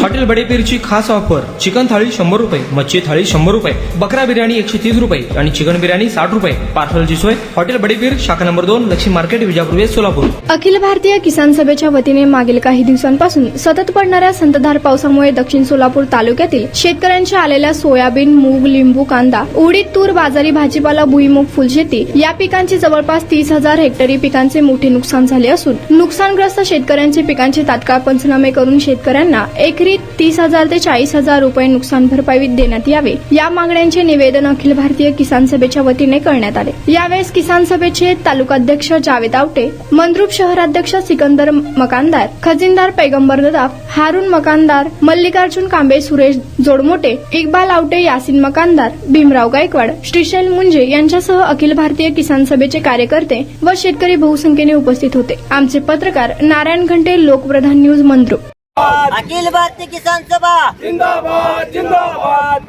Hotel बडेपीरची खास offer, chicken थाळी 100 रुपये, मच्छी थाळी 100 रुपये, बकरा बिर्याणी 130 रुपये आणि चिकन बिर्याणी 60 रुपये. पार्सलची सोय हॉटेल बडेपीर, शाखा number 2, Laxmi market, Vijapur west, Solapur. Akhil Bharatiya Kisan सभेच्या वतीने मागील काही दिवसांपासून सतत पडणाऱ्या संततधार पावसामुळे दक्षिण सोलापूर तालुक्यातील शेतकऱ्यांच्या आलेल्या सोयाबीन, मूग, लिंबू, कांदा, उडीद, तूर, बाजारी भाजीपाला, भुईमूग, फुलशेती या पिकांची जवळपास 30,000 हेक्टरी पिकांचे मोठे नुकसान झाले असून नुकसानग्रस्त शेतकऱ्यांचे पिकांचे तात्काळ पंचनामे करून शेतकऱ्यांना एकरी 30,000 ते 40,000 रुपये नुकसान भरपाई देण्यात यावे या मागण्यांचे निवेदन अखिल भारतीय किसान सभेच्या वतीने करण्यात आले. यावेळेस किसान सभेचे तालुकाध्यक्ष जावेद आवटे, मंद्रुप शहराध्यक्ष सिकंदर मकानदार, खजिनदार पैगंबर नदाफ, हारून मकानदार, मल्लिकार्जुन कांबे, सुरेश जोडमोटे, इक्बाल आवटे, यासिन मकानदार, भीमराव गायकवाड, श्रीशैल मुंजे यांच्यासह अखिल भारतीय किसान सभेचे कार्यकर्ते व शेतकरी बहुसंख्येने उपस्थित होते. आमचे पत्रकार नारायण घंटे, लोकप्रधान न्यूज, मंद्रुप. अखिल भारतीय किसान सभा जिंदाबाद जिंदाबाद.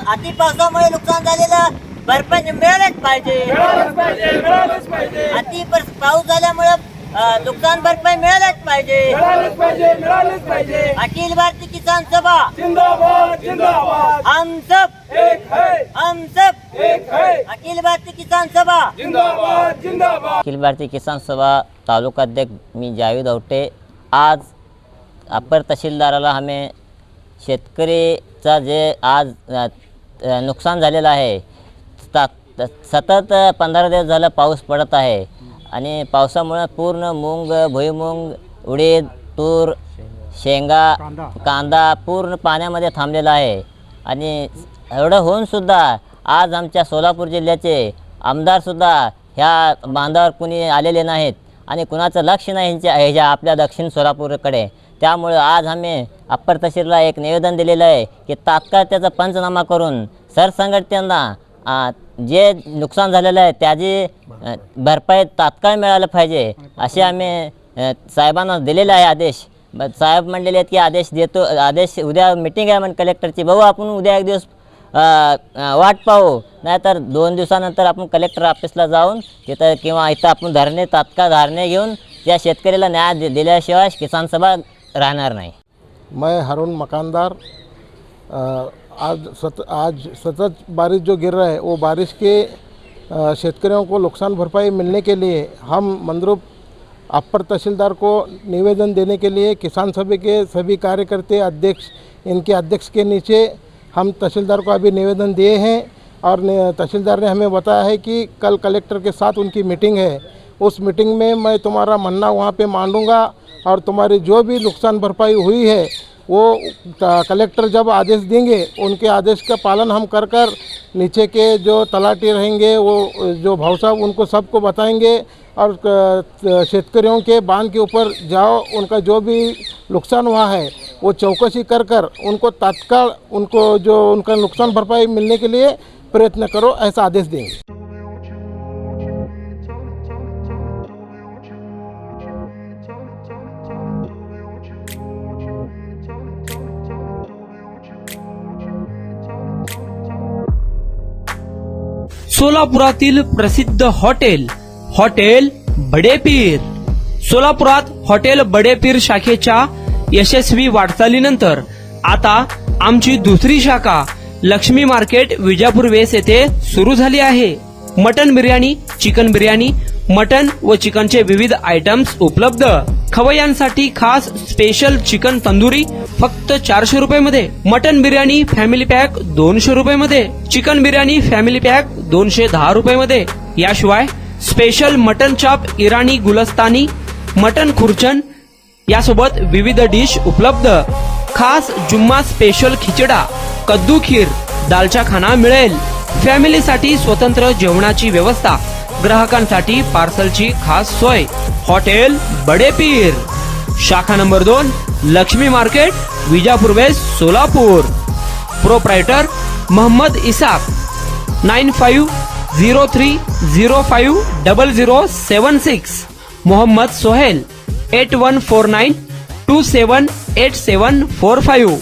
अति पावसामुळे नुकसान झालेलं भरपाई मिळालंच पाहिजे. अति पाऊस झाल्यामुळे नुकसान भरपाई मिळालंच पाहिजे. अखिल भारतीय किसान सभा जिंदाबाद जिंदाबाद. हम सब एक है. अखिल भारतीय किसान सभा जिंदाबाद जिंदाबाद. अखिल भारतीय किसान सभा तालुकाध्यक्ष मी जावेद आवटे. आज अपर तहसीलदाराला हमें शेतकरीचा जे आज नुकसान झालेलं आहे, सतत 15 दिवस झालं पाऊस पडत आहे आणि पावसामुळे पूर्ण मूग, भुईमूग, उडीद, तूर, शेंगा, कांदा पूर्ण पाण्यामध्ये थांबलेला आहे. आणि एवढं होऊनसुद्धा आज आमच्या सोलापूर जिल्ह्याचे आमदारसुद्धा ह्या बांधावर कुणी आलेले नाहीत आणि कुणाचं लक्ष नाही ह्याच्या आपल्या दक्षिण सोलापूरकडे. त्यामुळे आज आम्ही अप्पर तहसीलला एक निवेदन दिलेलं आहे की तात्काळ त्याचा पंचनामा करून सरसंघटनांना जे नुकसान झालेलं आहे त्याची भरपाई तात्काळ मिळालं पाहिजे असे आम्ही साहेबांना दिलेले आहे आदेश. साहेब म्हणलेले आहेत की आदेश उद्या मिटिंग आहे म्हणजे कलेक्टरची. बघू आपण उद्या एक दिवस वाट पाहू, नाहीतर 2 दिवसानंतर आपण कलेक्टर ऑफिसला जाऊन तिथं किंवा इथं आपण तात्काळ धारणे घेऊन त्या शेतकऱ्याला न्याय दिल्याशिवाय किसान सभा रहना नहीं. मैं हारून मकानदार. आज सतत बारिश जो गिर रहा है वो बारिश के शेतकरियों को नुकसान भरपाई मिलने के लिए हम मंद्रुप अपर तहसीलदार को निवेदन देने के लिए किसान सभा के सभी कार्यकर्ते अध्यक्ष, इनके अध्यक्ष के नीचे हम तहसीलदार को अभी निवेदन दिए हैं और तहसीलदार ने हमें बताया है कि कल कलेक्टर के साथ उनकी मीटिंग है. उस मीटिंग में मैं तुम्हारा मानना वहाँ पे मांडूंगा और तुम्हारी जो भी नुकसान भरपाई हुई है वो कलेक्टर जब आदेश देंगे उनके आदेश का पालन हम कर नीचे के जो तलाटी रहेंगे वो जो भाव साहब उनको सबको बताएंगे और शेतकरियों के बांध के ऊपर जाओ, उनका जो भी नुकसान हुआ है वो चौकसी कर उनको तात्काल उनको जो उनका नुकसान भरपाई मिलने के लिए प्रयत्न करो, ऐसा आदेश देंगे. सोलापुरातील प्रसिद्ध हॉटेल बडेपीर. सोलापुरात हॉटेल बडेपीर शाखेच्या यशस्वी वाटचालीनंतर आता आमची दुसरी शाखा लक्ष्मी मार्केट, विजापूर वेस्ट येथे सुरू झाली आहे. Mutton biryani, chicken biryani, mutton व चिकनचे विविध आयटम्स उपलब्ध. खवय्यांसाठी खास स्पेशल चिकन तंदुरी फक्त 400 रुपये मध्ये. मटन बिर्याणी फॅमिली पॅक 200 रुपये मध्ये. चिकन बिर्याणी फॅमिली पॅक 210 रुपये मध्ये. याशिवाय स्पेशल मटन चाप, इराणी गुलस्तानी, मटन खुर्चन यासोबत विविध डिश उपलब्ध. खास जुम्मा स्पेशल खिचडा, कद्दू खीर, दालचा खाना मिळेल. फॅमिलीसाठी स्वतंत्र जेवणाची व्यवस्था, ग्राहकांसाठी पार्सलची खास सोय. हॉटेल बडेपीर, शाखा number 2, Laxmi market, Vijapur west, Solapur. Proprietor Mohammad Isaq. 9503050076. Mohammad Sohel. 8149278745.